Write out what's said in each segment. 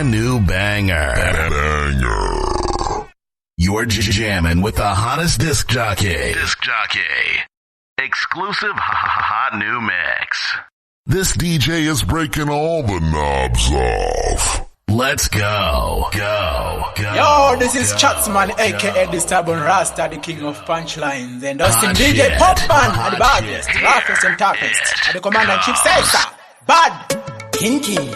brand new banger. You're jamming with the hottest disc jockey. Exclusive hot new mix. This DJ is breaking all the knobs off. Let's go. Yo, this is Chatsman, aka the Stubborn Rasta, the king of punchlines. And Austin DJ Popman at the baddest, roughest and toughest. At the commander-in-chief says, bad, kinky.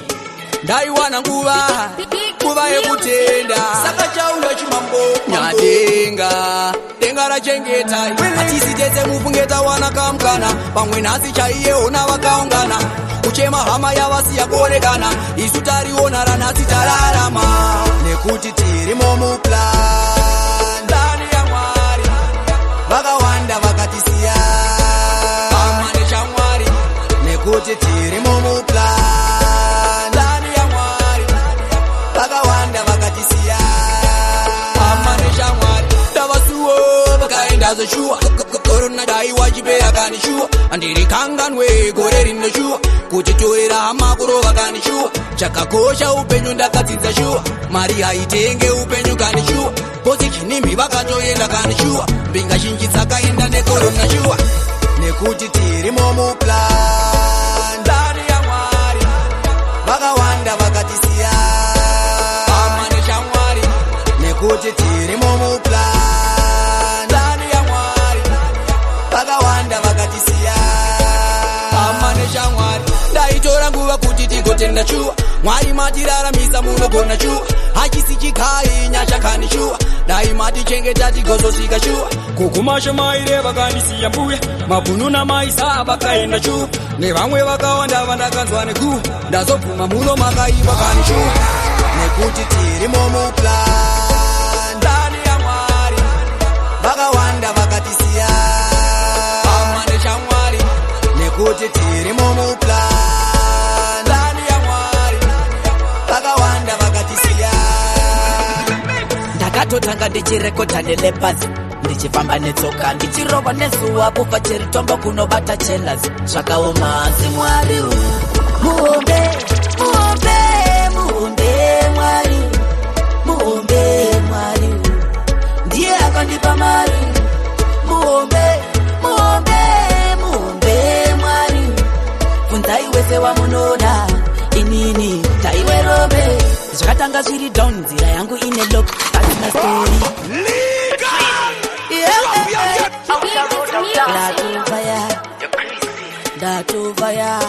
Daiwana kuba yekutenda saka chaulo chimambo nyatenga tenga la chengeta atisiteze mufungeta wana kamkana pamwe nasi chaiye ona wakaungana uchema hama ya wasi ya kuonekana isutari ona rana titararama nekuti tirimo mu plan ndani ya mwari vakawanda vakatisiya amane chamwari nekuti tirimo mu plan As a shua, corona dai wajibe agani shua, andiri kangan we gore in the shua, kuchitura makuro agani shua, chakakosha upenyu ndakatiza shua, Maria itenge upenyu gani shua, position mi bakato yenda gani shua, binga shinji saka inda ne corona shua, nekuti tirimo mu plan, ndani ya mwari, vakawanda vakatisiya, amane chamwari, nekuti tirimo mu plan. Vakawanda vakatisiya amane chamwari ndaitora nguva kuti tigotenda shuwa mwari matiraramisa munogona shuwa hachisi chikai nyachakani shuwa dai matichengeta tigozosvika shuwa kukumasha maire vakandisiya mbuya mabhununa maisa vakaenda shuwa nevamwe vakawanda vandakanzwa nekuwa ndazobvuma muno makaiva kani shuwa nekuti tirimo muplan ndani ya mwari vakawanda vakatisiya kuti tirimo mu plan ndani ya mwari vakawanda vakatisiya ndakatotanga ndichirekota nelepazi ndichifamba netsoka ndichirova nezuva kufa cheritombo kunobata chelazi zvakaoma asi mwari muombe mwari ndiye akandipa mari muombe taiwese wamunoda inini taiwerobe zvakatanga zviri down nzira yangu ine lock that's my story ndatovaya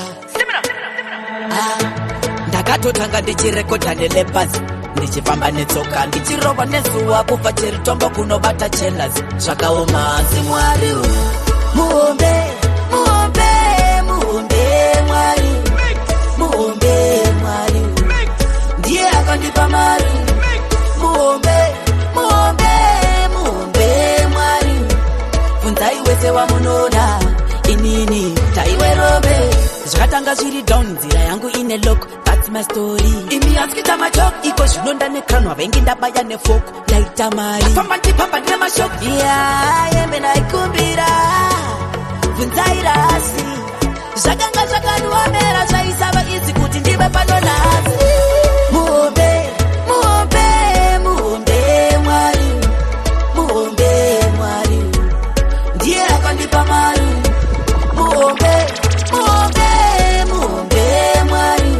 ndakatotanga ndichirekota nelepazi ndichifamba netsoka ndichirova nezuva kufa cheritombo kunobata chelazi zvakaoma asi mwari muombe mwari ndiye akandipa mari muombe mwari funzai wese wamunoda inini taiwerobe zvakatanga zviri down nzira yangu ine lock that's my story imi atskita machok iko zvinonda nekranwa vengi ndabaya nefoko ndaita mari famba ndipamba ndine mashoko yembe ndaikumbira funzai rasi zvakanga zvakanuomera zvaisava izi kuti ndive pano nhasi muombe mwari ndiye akandipa mari muombe mwari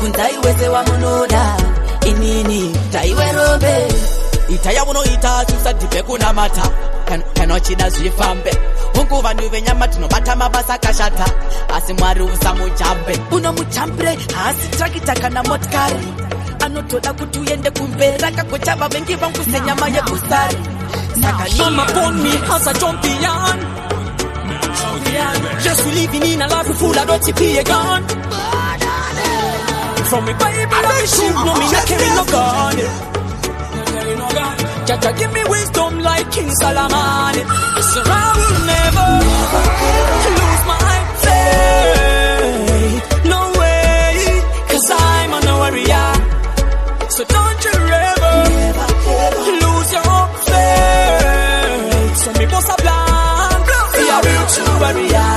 funzai wese wamunoda inini taiwerobe ita yamunoita susadhibhe kunamata kana uchida zvifambe mungu vanhu venyama tinobata mabasa akashata asi mwari usamujambe unomujambire haasi trakita kana motikari anotoda kuti uende kumberi akagochava vengi vangu senyama yebustari Come upon me as a champion. Just living in a life full of dirty pagan. From me Bible and me shoot, no me not carry no gun. Jaja give me wisdom like King Solomon. So I will never lose my faith. No way, 'cause I'm on a warrior. So don't you ever lose your faith. So me boss a plan, be a real true warrior.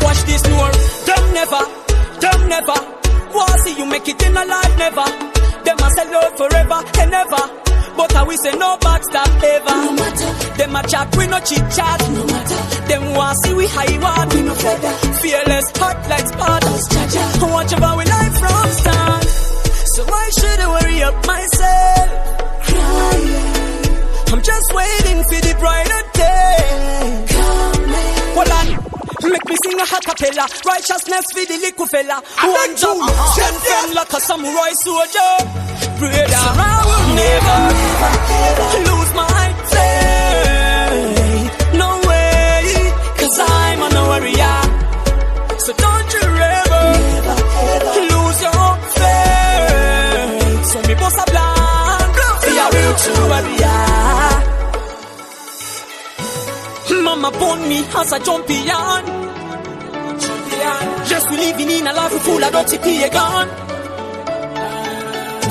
Watch this door, them never. Want see you make it in a life, never. Them a sell out forever and ever. But I we say no backstab ever. No matter. Them a chat, we no chit chat. No matter. Them want see we high one, we no feather. Fearless, hot like Spartans. Watch over we life from start. So why should I worry up myself? Crying. I'm just waiting for the brighter day. Coming. Hold on. Make me sing a acapella. Righteousness for the little fella. One jump, stand firm like a samurai soldier. Pray that I will never lose my faith. No way, 'cause I'm on a warrior. So don't you ever lose your faith. So me boss a blank, be a real true warrior. Mama born me as a champion. Just we living in a life full of dirty pagan.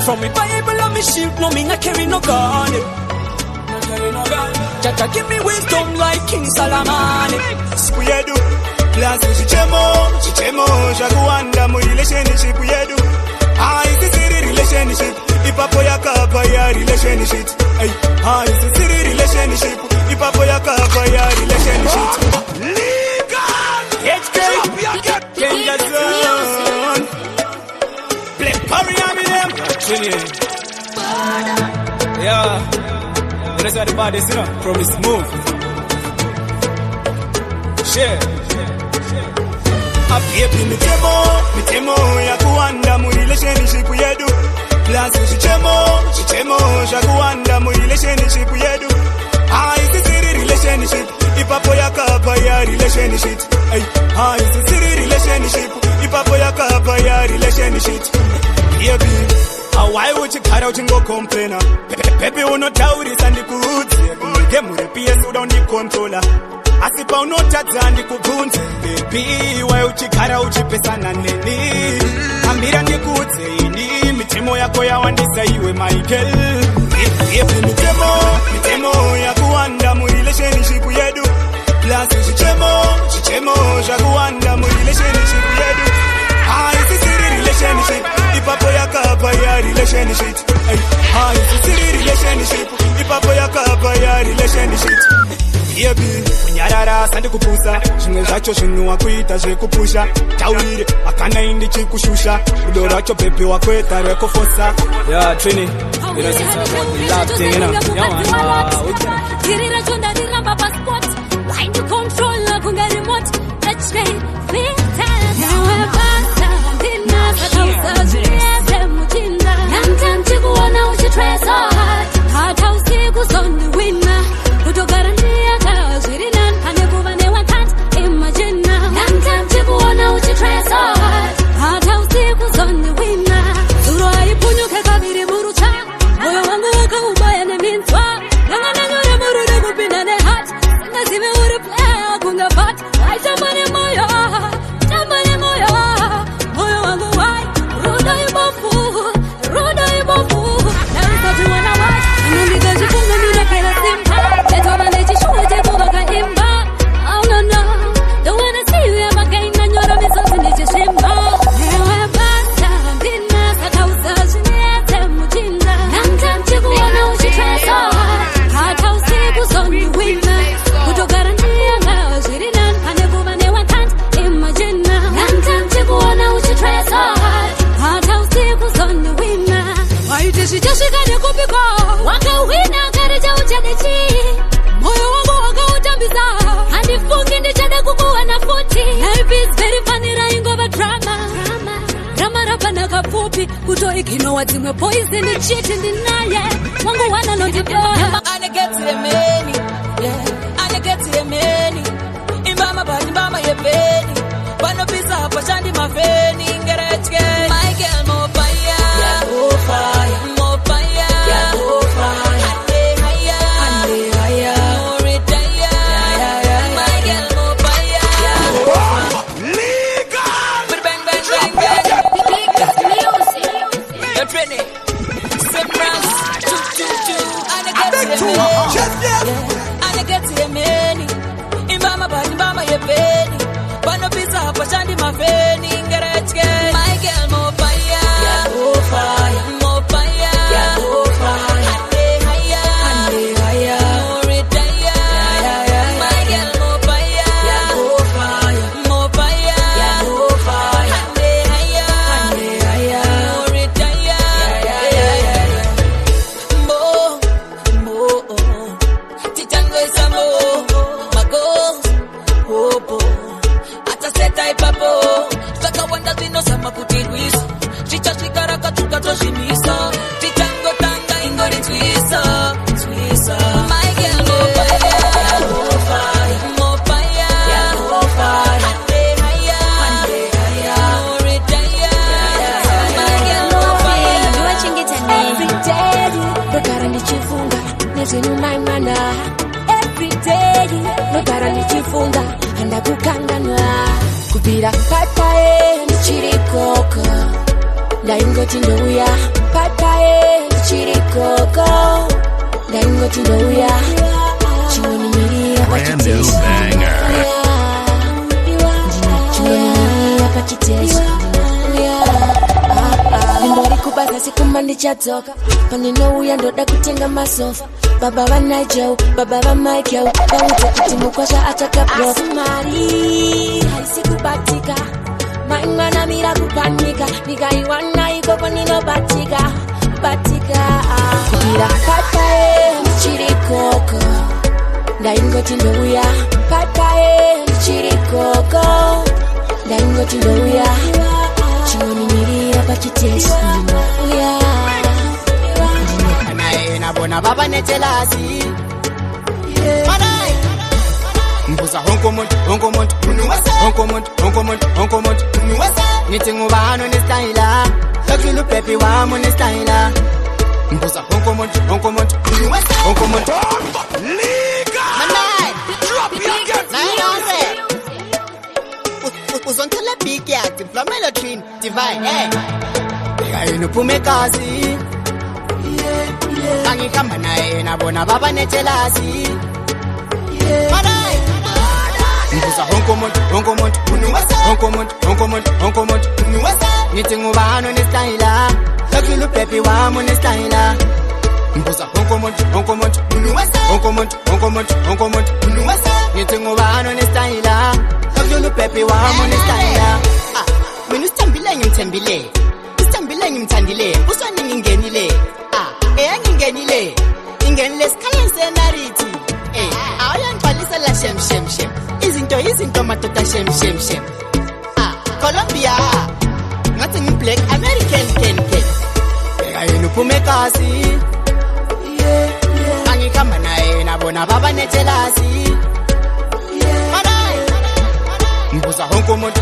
From me Bible and me shield, no me not carry no gun. Jaja give me wisdom like King Solomon. Sikuyedu, plus chichemo, jaguanda mu relationship yedu. Is this relationship? Ipapo ya kapa ya relationship. Is this relationship? Ipapo ya kapa ya relationship. Legal, HK, Kenga Zone. Black Curry, I'm in them. Yeah, that's what the body is, from his move. Share. Api mitemo ya kuanda mu relationship yedu. Plus chichemo ya kuanda mu relationship yedu. Is this relationship? Ipapo ya kapa ya relationship. Is this relationship? Ipapo ya kapa ya relationship. Why would you cut out and go complain? Pepe will not tell this and the goods. Get more PS who don't need controller. I see pound not at the coupons. Baby, why would you cut out your person and Nelly? I'm here and the goods. Mitemo ya koya wandi say you Michael. Mitemo ya kuanda mu relationship yedu. Plus chichemo ya kuanda mu relationship yedu. Is this relationship? Ipapo ya kapa ya relationship. Is this relationship? Ipapo ya kapa ya relationship. Yebi, unyarara sandi kupusa. Shimwe zacho shinu wakuita kupusha. Tawiri, akana indi chikushusha. Udoro wacho pepe wakweta reko fosa. Yeah, Trini. You know, since I want the love thing, you know. Yeah, man. Kirira chonda diramba passport. Wind to control la kunga remote. Touch me, big time. Now I'm basta. Dina sakausa jiyeze mujinda. Namtam chikuona uchitresa. Hata usiku sondi wina. Kutogarantia kazirinan. Hanekuva newa can't imagine. Namtam chikuona uchitresa. Hata usiku sondi wina. Zuro aipunyuke kabiri burucha. Moyo wangu waka ubaya ne mintwa. Nangana nyore murude kupinda ne hat. Ngazime uri playa kunga bat. Aitamane moyo. Tamane moyo. Moyo wangu wai. Rudo ibofu. Narisa tuwana wat. Anumika jifunga mina kela simpa. Letona nechi shuwe kubaka imba. Oh no no. Don't wanna see you ever again. Nanyora misosi nechi shimba. Ewe basta. Dina sakausa jiniete mujinda. Namtam chikuwana uchitresa. Hata usiku sondi wina. Kutogarantia ngazirinan. Hanekuva newa can't imagine. Namtam chikuwana uchitresa. Hata usiku sondi wina. Waitishi jashikane kupiko. Waka wina kareja uchadechi. Moyo wangu waka utambiza. Hanifungi ndichade kukuwa na futi. Life is very funny raingo ba drama. Drama rapa na kapupi. Kuto ikino watimwe poison ni cheat ndinaye. Wangu wana lonjipa. Ane get to the many. Yeah. Ane get to the many. Imbama ba imbama yebeni. Bano pizza hapa shandi mafeni. Ngerechke. My girl mo fire. Yeah, mo fire. Mo fire. Yeah, mo fire. Hande haya. Hande haya. Mo retire. Yeah. My girl mo fire. Yeah, mo fire. Legal. Bang bang bang bang. You're training. Simrans. Choo. Ane get to the many. Ane get to the many. Imbama ba imbama yebeni. Bano pizza hapa shandi mafeni. Ngerechke. My girl mo fire. Yeah, mo fire. funga anda kukanganwa kubira patae ndichirikoko ndaingoti ndouya patae ndichirikoko ndaingoti ndouya chioni miria pachiteshi chioni pachiteshi ndori kubasa sikumba ndichadzoka panenouya ndoda kutenga masofa baba vanajau baba vamaikau vaudza kuti mukwasha achakabloka mari haisi kubatika maimwana mira kupanika nikaiwana ikoko ninobatika kubira patae ndichirikoko ndaingoti ndouya patae ndichirikoko ndaingoti ndouya chioni mirira pachiteshi nabona baba nechelasi manai mbuza honkomuntu nithi ngubani onestayila lokulu pepi wami onestayila mbuza honkomuntu liga manai drop your guns naye uzontela big yact flamela train divine yini uphume kazi angikamba naye nabona baba nechelasi manai mbuza honkomuntu nithi ngubani onestayila lokulu pepi wami onestayila mbuza honkomuntu nithi ngubani onestayila lokulu pepi wami onestayila mina usithembile ngimthandile uswani ngingenile ngingenile sikhaye senarity awuyangixwalisa la shem izinto madoda shem Colombia ngathi ngiblack American beka yena uphume kasi angikamba naye nabona baba nechelasi mbuza honkomuntu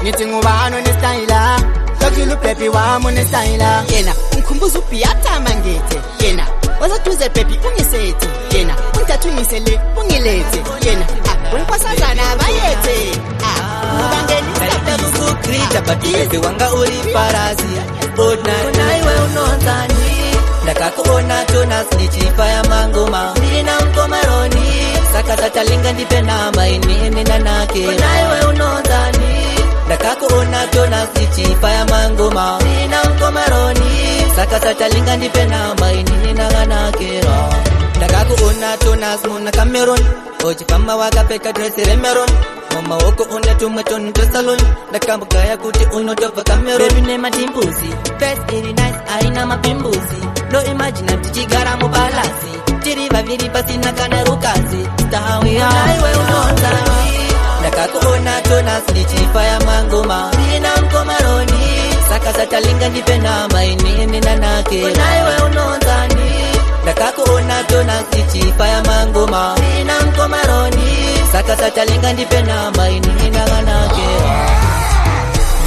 nithi ngubani onestayila lokulu pepi wami onestayila yena ngikhumbuza ubhiyata mangethe yena wazaduze pepi ungisethe yena untathunyisele ungilethe yena wenkwasazana bayethe ubangenisa kukukrita batizi wanga uri farasi onaiwe unonzani ndakakuona Jonas nichifaya mangoma ndina mkomaroni sakasatalinga ndipe namba inene nanake onaiwe unonzani ndakakuona Jonas nichifaya mangoma ndina mkomaroni sakasatalinga ndipe namba inene nanake ndakakuona Jonas muna Cameroon ochifamba wakapeka dress remeron mama woko unatumwe tonto salon ndakambukaya kuti unotobva Cameroon baby nema timbuzi best very nice aina mapimbuzi no imagine tichigara mupalasi tiri vaviri pasina kana rukazi stawi aiwe unonzani ndakakuona Jonas nichifaya mangoma ndina mkomaroni sakasatalinga ndipe namba inene nanake aiwe unonzani ndakakuona Jonas nichifaya mangoma ndina mkomaroni sakasatalinga ndipe namba inene nanake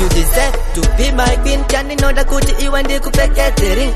you deserve to be my queen chani nonda kuti iwe ndikupekete ring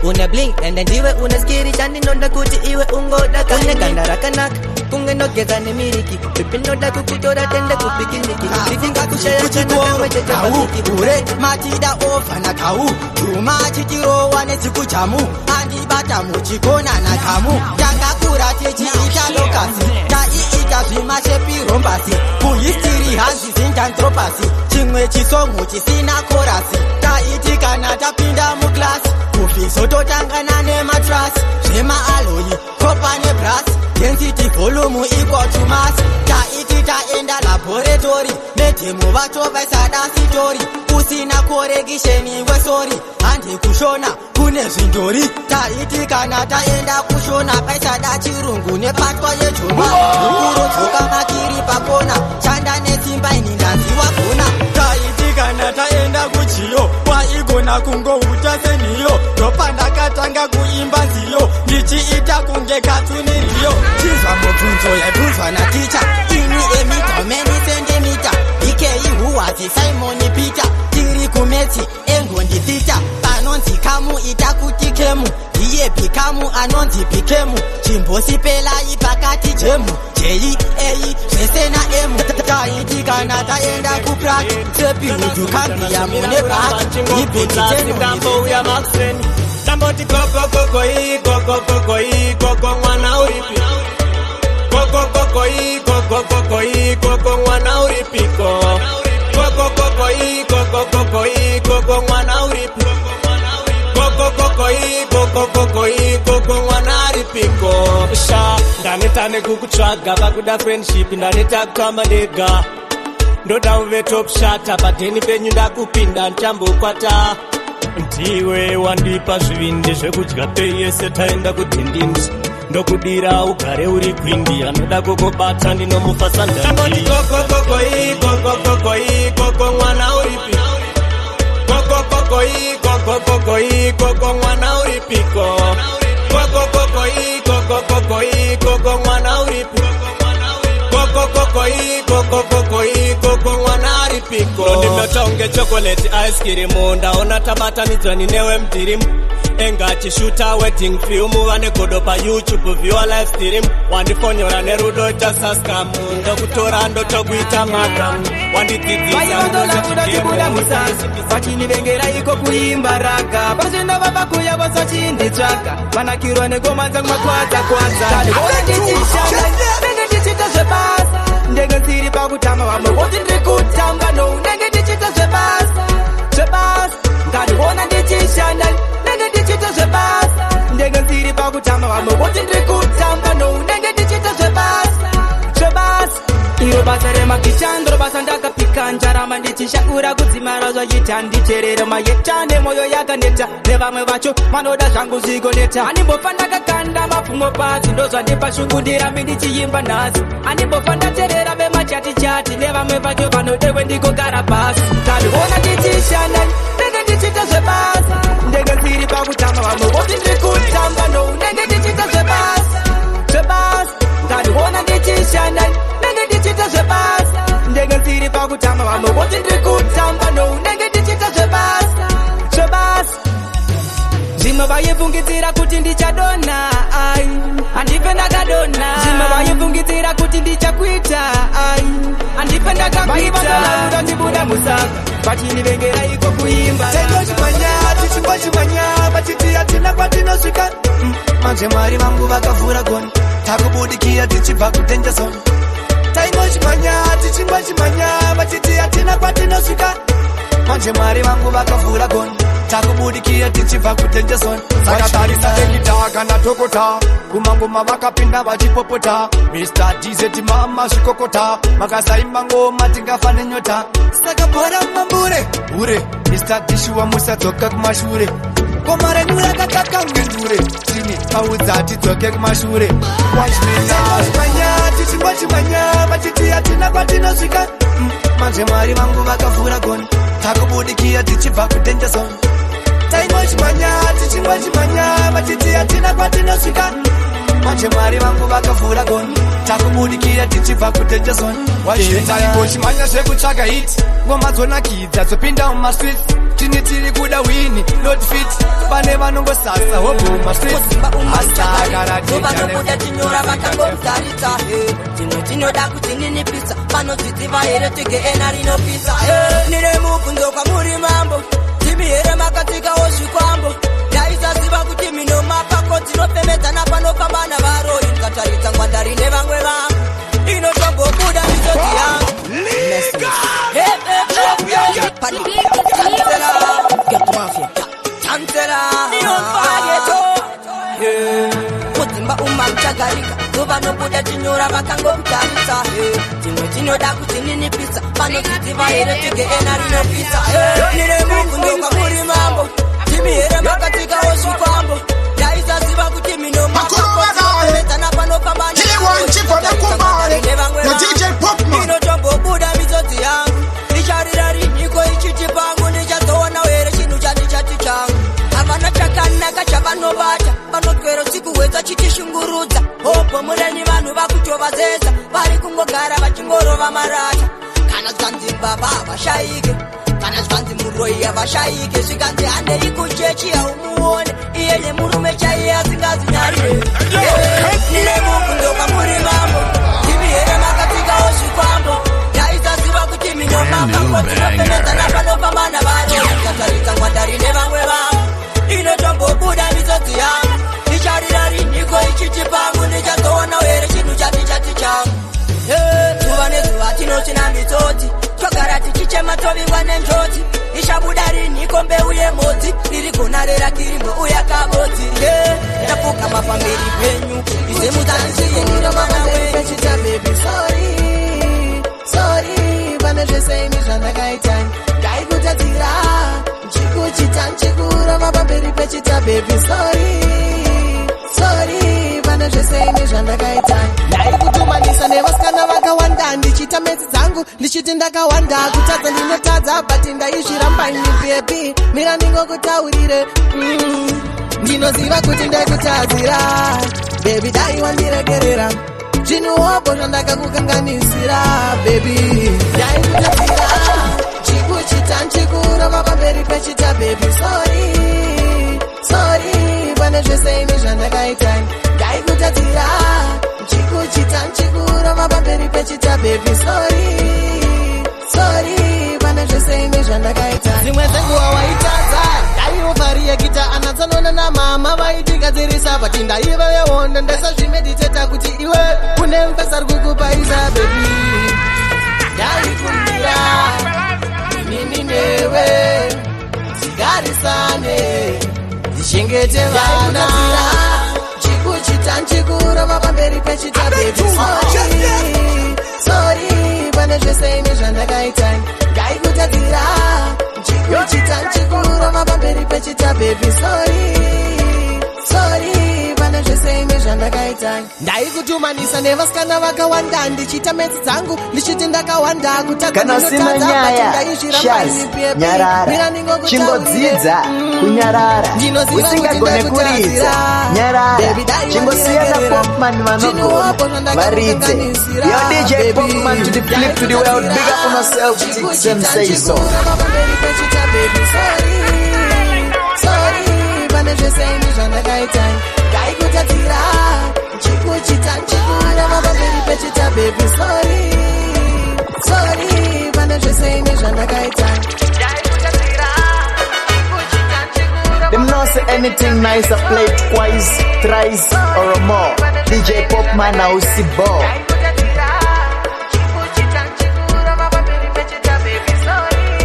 una bling and ndiwe una skiri chani nonda kuti iwe ungoda kane gandara kanaka kungenogeza nemiriki pipindoda kukutora tende kupikiniki vikinga kushaya chana kama checha patiki ure matida ofa na kau tuma chitirowa nesikuchamu andibata muchikona na kamu takakura techi italokasi taiita zvimashepirombasi kuhistiri hanzi zindantropasi chimwe chisongo chisina korasi taiti kana tapinda muklasi kufisototangana nematrasi zvemaaloi kopa nebrasi density volume equal to mass taiti taenda laboratory medhemo vatovaisada sitori usina korekisheni wesori hande kushona kune zvindori taiti kana taenda kushona paisada chirungu nepatwa yejoma ukurodzoka makiri pakona chanda nesimba inindaziwa kona taiti kana taenda kuchiyo waigona kungouta seniyo ndopandakatanga kuimba nziyo ndichiita kunge katuniriyo chizva mubvunzo yaibvunzwa naticha ini emita many centimeter ikei wati Simon Peter tiri kumeti engondi thita panonzi kamu itakuti kemu iye pikamu anonzi pikemu chimbosi pela ipakati jemu jeyi eyi zvesena emu taitikana taenda kupraki tepi utukambia mune baki ibheki tenu ya maxeni tamboti koko koko i koko koko i koko mwana uripi koko koko i koko koko i koko mwana uripiko koko koko i koko koko i koko mwana uripi koko koko i koko koko i koko mwana uripiko sha ndanetane kukutsvaga pakuda friendship ndaneta kutamba ndega ndoda uve top shata padheni penyu ndakupinda ndichambokwata ndiwe wandipa zvivindi zvekudya peyese taenda kudhindindi ndokudira ugare uri gwindi anoda kukubata ndinomufasa ndandi koko koko i koko koko i koko mwana uripi koko koko i koko koko i koko mwana uripiko koko koko i koko koko i koko mwana uripi koko koko i koko koko i koko mwana aripiko ndinotonge chocolate ice cream ndaona tabatanidzwa newe mdirimu engatishuta wedding film vane godo pa YouTube viewer live stream wandifonyora nerudo tasaskamu ndokutora ndotokuita makamu wandidzidzisa vachinivengera iko kuimba raga pasenda vavakuya vasachinditsvaga vanakirwa negoma dzangu makwadza ndenge ndichita zvebasa ndenge ndiri pakutamba vamwe voti ndiri kutamba no ndenge ndichita zvebasa ngandikuona ndichishanda ndenge ndichita zvebasa ndenge ndiri pakutamba vamwe voti ndiri kutamba no ndenge ndichita zvebasa iro basa remakichandro basa ndakapika njarama ndichishakura kudzimara zvachita nditerero mayetane moyo yakaneta nevamwe vacho vanoda zvangu zvigoneta handimbofa ndakakanda mapfumo pasi ndozvandipa shungu ndirambi ndichiimba nhasi handimbofa ndaterera vemachatichati nevamwe vacho vanodekwe ndikogara pasi tandiona ndichishanda ndenge ndichita zvebasa ndenge ndiri pakutamba vamwe voti ndiri kutamba no ndenge ndichita zvebasa tandiona ndichishanda ndenge ndichita zvebasa ndenge ndiri pakutamba vamwe voti ndiri kutamba no ndenge ndichita zvebasa zvimwe vaifungidzira kuti ndichadona ai handipe ndakadona zvimwe vaifungidzira kuti ndichakuita ai handipe ndakakuita ndibuda musaka vachinivengera iko kuimba tichimanya vachiti hatina kwatinosvika manje mwari vangu vakavhura goni takubudikira tichibva kudanger zone tichimanya vachiti hatina kwatinosvika manje mwari vangu vakavhura goni takubudikira tichibva kudanger zone vakatarisa tekita kana tokota kumangoma vakapinda vachipopota Mr. DZ mama zvikokota makasaimba ngoma tingafa nenyota saka bora mambure ure Mr. Dishua musadzoka kumashure goma renyu rakakaka ngendure chini paudza tidzoke kumashure tichimanya vachiti hatina kwatinosvika manje mwari vangu vakavhura goni takubudikira tichibva kudanger zone tichimanya vachiti hatina kwatinosvika manje mwari vangu vakavhura goni takubudikira tichibva kudanger zone wazvitaikochimanya zvekutsvaga hiti ngoma dzonakidza dzopinda mumastreet tini tiri kuda wini not fit pane vanongosasa hobhoma vanobuda tinyora vakangomutaridza dzimwe tinoda kudzinginipisa panodzidziva here tege ena rinopisa nine mubvunzo kwamuri mambo timi here makatsikawo zvikwambo ndaisaziva kuti minomapako dzinopemedzana panopambana varoi ndikataridza ngwandari nevamwe vangu inotombobuda misodzi yangu kudzimba umba muchagarika ndovanobuda tinyora vakangokutaridza dzimwe tinoda kudzinginipisa panodzidziva here tege ena rinopisa nine mubvunzo kwamuri mambo timi here makatsikawo zvikwambo ndaisaziva kuti minomapamedzana panopambana inotombobuda misodzi yangu icharira riniko ichiti pangu ndichazoona here chinhu chandichati changu havana chakanaka chavanobata vanotwero sikuwedza chitishungurudza hopo mureni vanhu vakutovazeza vari kungogara vachingorova marata kana zvanzi baba vashaike kana zvanzi muroyi avashaike zvikanzi handei kuchechi haumuone iye nemurume chaiye asingazinyarire nemukundoka muri mambo timi here makapfikawo zvikwambo ndaisaziva kuti minomakakotinopemedzana panopambana varo ikataridza ngwandari nevamwe vavo inotombobuda misodzi yangu nicharira rinhiko ichiti pangu ndichazoona here chinhu chati changu zuva nezuva tinosina mitsotsi togara tichichema tovingwa nenjodzi ichabuda rinhiko mbeu yemhodzi riri gonarera kirimbo uya kabodzi tapfugama pamberi penyu izemudzanisiyeniromamawechita bebi sorry pane zvese ini zvandakaita ndaikutadzira nchikuchita nchikuroma pamberi pechita bebi sorry pane zvese ini zvandakaita ndaikutumanisa nevasikana vakawanda ndichita metsi dzangu ndichiti ndakawanda kutadza ndinotadza but ndaizviramba ini bebi mira ndingokutaurire ndinoziva kuti ndakutadzira bebi dai wandiregerera zvinhuwopo zvandakakukanganisira bebi ndaikutadzira chikuchita nchikuroma pamberi pechita bebi sorry pane zvese ini zvandakaita ndaikutadzira chikuchita nchikuroma pamberi pechita bebi sorry pane zvese ini zvandakaita dzimwe dzenguva waitadza ndaiovariekita anatsanona namama vaitigadzirisa but ndaiveveonda ndasazvimediteta kuti iwe kune mupesari kukupaisa bebi ndaikumbira inini newe tigarisane tichengete vana chikuchita nchikuroma pamberi pechita bebi sorry pane zvese ini zvandakaita ndaikutadzira chikuchita nchikuroma pamberi pechita bebi sorry pane zvese ini zvandakaita ndaikutumanisa nevasikana vakawanda ndichita metsi dzangu ndichiti ndakawanda kana usina nyaya shas nyarara chingodzidza kunyarara usingagone kuridza nyarara chingosiyana Popman vanogona varidze yo DJ Popman to the flip to the world big up on yourself them say so sorry pane zvese ini zvandakaita ndaikutadzira chikuchita nchikuroma pamberi pechita bebi sorry pane zvese ini zvandakaita ndaikutadzira chikuchita nchikuroma. Them not say anything nice I play twice, thrice or more. DJ Popman now see ball.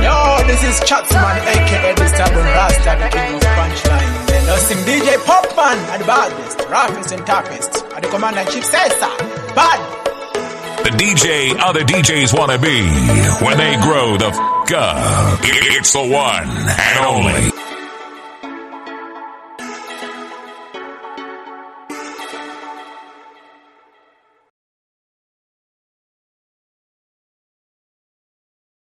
Yo, this is Chatsman, aka the Stubborn Rasta, the king of punchline. Then hosting DJ Popman at the baddest, roughest and toughest. At the commander-in-chief says, bad. The DJ other DJs want to be when they grow the f*** up. It's the one and only